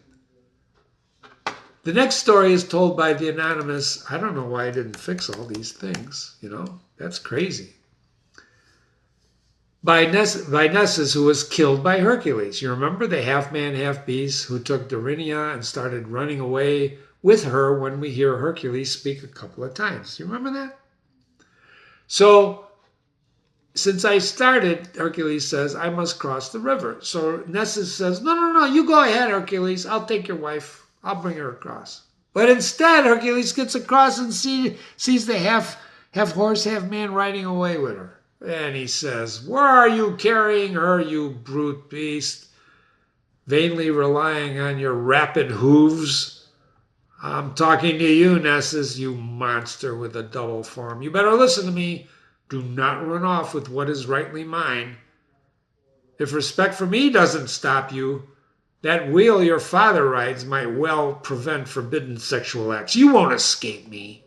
The next story is told by the anonymous, I don't know why I didn't fix all these things, that's crazy. By Nessus, who was killed by Hercules. You remember the half-man, half-beast who took Dorynia and started running away with her when we hear Hercules speak a couple of times. You remember that? So, since I started, Hercules says, I must cross the river. So Nessus says, no, you go ahead, Hercules. I'll take your wife. I'll bring her across. But instead, Hercules gets across and sees the half horse, half man riding away with her. And he says, where are you carrying her, you brute beast? Vainly relying on your rapid hooves. I'm talking to you, Nessus, you monster with a double form. You better listen to me. Do not run off with what is rightly mine. If respect for me doesn't stop you, that wheel your father rides might well prevent forbidden sexual acts. You won't escape me.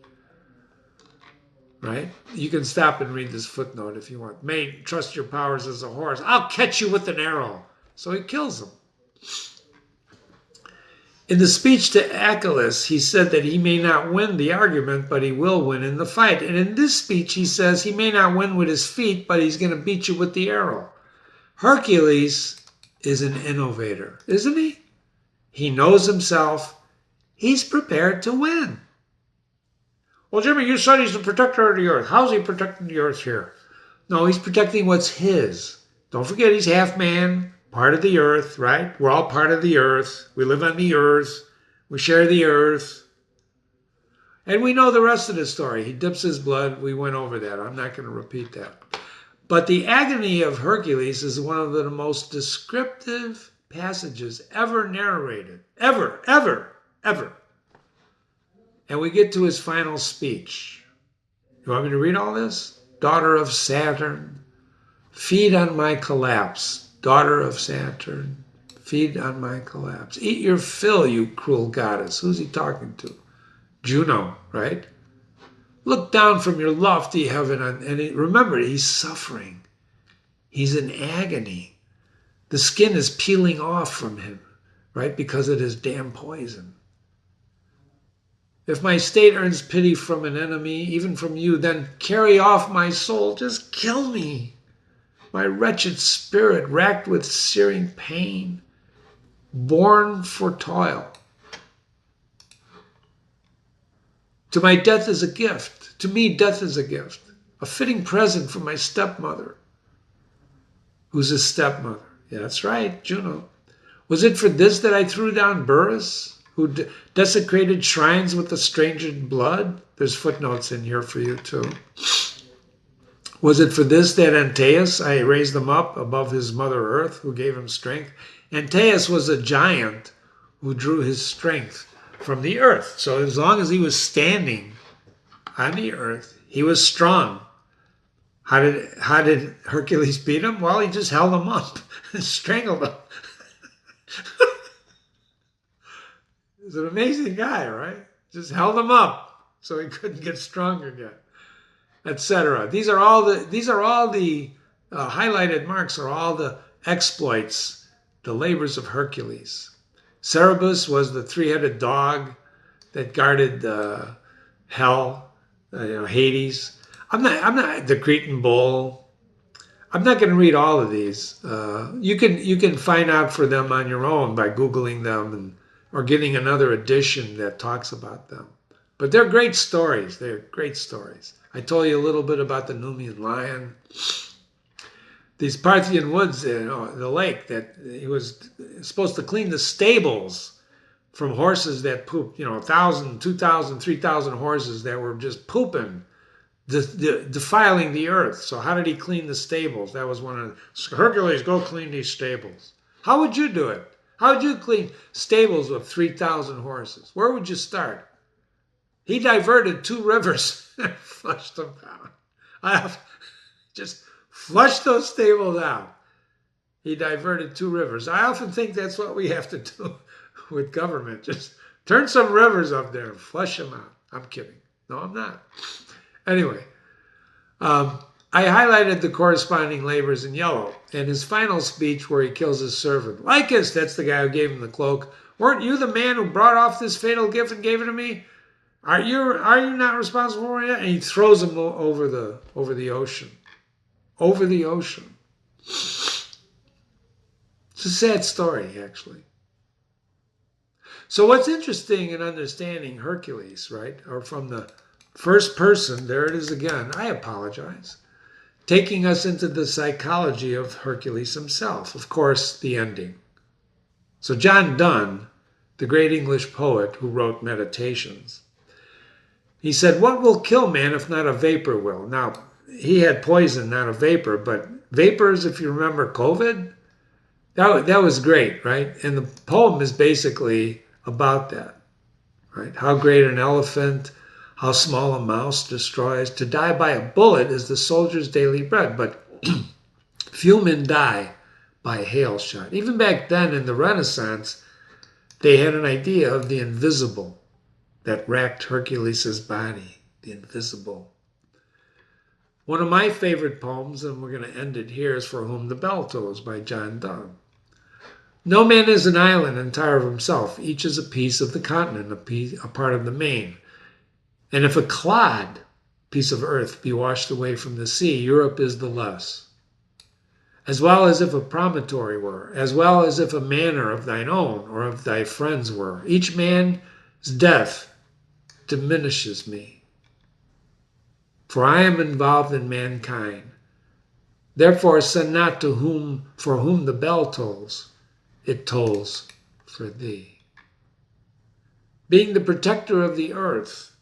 Right? You can stop and read this footnote if you want. May trust your powers as a horse. I'll catch you with an arrow. So he kills him. In the speech to Achilles, he said that he may not win the argument, but he will win in the fight. And in this speech, he says he may not win with his feet, but he's going to beat you with the arrow. Hercules is an innovator, isn't he? He knows himself. He's prepared to win. Well, Jimmy, you said he's the protector of the earth. How's he protecting the earth here? No, he's protecting what's his. Don't forget he's half man, part of the earth, right? We're all part of the earth. We live on the earth. We share the earth. And we know the rest of the story. He dips his blood. We went over that. I'm not going to repeat that. But the agony of Hercules is one of the most descriptive passages ever narrated. Ever. And we get to his final speech. You want me to read all this? Daughter of Saturn, feed on my collapse. daughter of Saturn, feed on my collapse. Eat your fill, you cruel goddess. Who's he talking to? Juno, right? Look down from your lofty heaven, remember, he's suffering. He's in agony. The skin is peeling off from him, right, because of his damn poison. If my state earns pity from an enemy, even from you, then carry off my soul. Just kill me. My wretched spirit, racked with searing pain, born for toil. To my death is a gift. To me, death is a gift. A fitting present from my stepmother. Who's his stepmother? Yeah, that's right, Juno. Was it for this that I threw down Burrus, who desecrated shrines with the stranger's blood? There's footnotes in here for you, too. Was it for this that Antaeus, I raised him up above his mother earth, who gave him strength? Antaeus was a giant who drew his strength from the earth. So as long as he was standing on the earth, he was strong. How did Hercules beat him? Well, he just held him up and strangled him. He's an amazing guy, right? Just held him up so he couldn't get strong again, etc. These are all the highlighted marks are all the exploits, the labors of Hercules. Cerberus was the three-headed dog that guarded hell, Hades. I'm not the Cretan bull. I'm not going to read all of these. You can find out for them on your own by Googling them or getting another edition that talks about them. But they're great stories. They're great stories. I told you a little bit about the Numian lion. These Parthian woods, the lake, that he was supposed to clean the stables from horses that pooped, 1,000, 2,000, 3,000 horses that were just pooping, defiling the earth. So how did he clean the stables? That was one of Hercules, go clean these stables. How would you do it? How would you clean stables with 3,000 horses? Where would you start? He diverted 2 rivers and flushed them out. Just flush those stables out. He diverted 2 rivers. I often think that's what we have to do with government. Just turn some rivers up there and flush them out. I'm kidding. No, I'm not. Anyway, I highlighted the corresponding labors in yellow. And his final speech where he kills his servant. Lycus, that's the guy who gave him the cloak. Weren't you the man who brought off this fatal gift and gave it to me? Are you not responsible for it? And he throws him over the ocean. Over the ocean. It's a sad story, actually. So what's interesting in understanding Hercules, right, or from the first person, there it is again, I apologize, taking us into the psychology of Hercules himself, of course, the ending. So John Donne, the great English poet who wrote Meditations, he said, what will kill man if not a vapor will? Now, he had poison, not a vapor, but vapors, if you remember COVID, that was great, right? And the poem is basically about that, right? How great an elephant, how small a mouse destroys. To die by a bullet is the soldier's daily bread, but few men die by a hail shot. Even back then in the Renaissance, they had an idea of the invisible that racked Hercules' body, the invisible. One of my favorite poems, and we're going to end it here, is For Whom the Bell Tolls by John Donne. No man is an island entire of himself. Each is a piece of the continent, a part of the main. And if a clod, piece of earth, be washed away from the sea, Europe is the less. As well as if a promontory were, as well as if a manor of thine own or of thy friends were. Each man's death diminishes me, for I am involved in mankind. Therefore send not to whom for whom the bell tolls, it tolls for thee. Being the protector of the earth,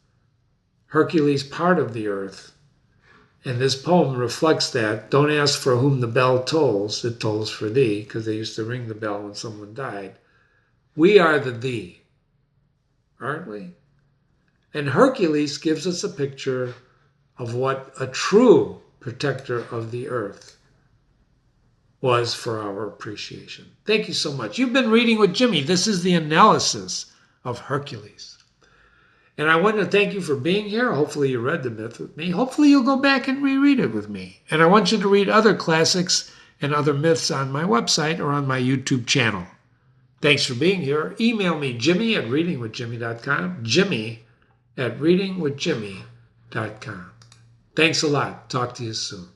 Hercules part of the earth, and this poem reflects that. Don't ask for whom the bell tolls, it tolls for thee, because they used to ring the bell when someone died. We are the thee, aren't we? And Hercules gives us a picture of what a true protector of the earth was for our appreciation. Thank you so much. You've been reading with Jimmy. This is the analysis of Hercules. And I want to thank you for being here. Hopefully you read the myth with me. Hopefully you'll go back and reread it with me. And I want you to read other classics and other myths on my website or on my YouTube channel. Thanks for being here. Email me, jimmy@readingwithjimmy.com, jimmy@readingwithjimmy.com. Thanks a lot. Talk to you soon.